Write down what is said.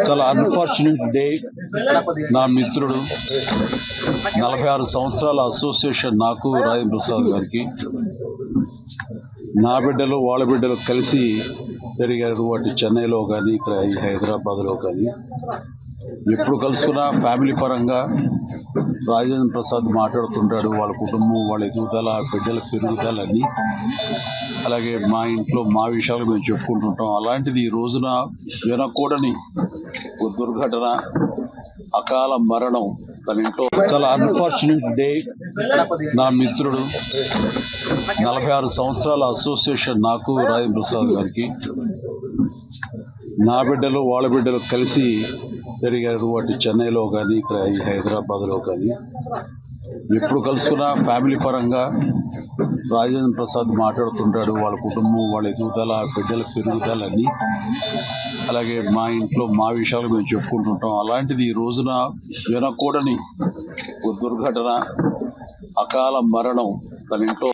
చాలా unfortunate day. నా మిత్రుడు 46 సంవత్సరాల అసోసియేషన్ నాకు రాజేంద్ర ప్రసాద్ గారికి, నా బిడ్డలు వాళ్ళ బిడ్డలు కలిసి పెరిగారు. వాటి చెన్నైలో కానీ ఇక్కడ హైదరాబాద్లో కానీ ఎప్పుడు కలుసుకున్నా ఫ్యామిలీ పరంగా రాజేంద్ర ప్రసాద్ మాట్లాడుతుంటాడు. వాళ్ళ కుటుంబం, వాళ్ళ ఎదుగుదల, బిడ్డల పెరుగుదల అన్నీ, అలాగే మా ఇంట్లో మా విషయాలు మేము చెప్పుకుంటుంటాం. అలాంటిది ఈ రోజున వినకూడని ఒక దుర్ఘటన, అకాల మరణం తన ఇంట్లో. చాలా అన్ఫార్చునేట్ డే. నా మిత్రుడు 46 సంవత్సరాల అసోసియేషన్ నాకు రాజేంద్ర ప్రసాద్ గారికి, నా బిడ్డలు వాళ్ళ బిడ్డలు కలిసి పెరిగారు. వాటి చెన్నైలో కానీ ఇక్కడ హైదరాబాద్లో కానీ ఎప్పుడు కలుసుకున్నా ఫ్యామిలీ పరంగా రాజేంద్ర ప్రసాద్ మాట్లాడుతుంటాడు. వాళ్ళ కుటుంబం, వాళ్ళ ఎదుగుదల, బిడ్డల పెరుగుదల అన్నీ, అలాగే మా ఇంట్లో మా విషయాలు మేము చెప్పుకుంటుంటాం. అలాంటిది ఈ రోజున వినకూడని ఒక దుర్ఘటన, అకాల మరణం తన ఇంట్లో.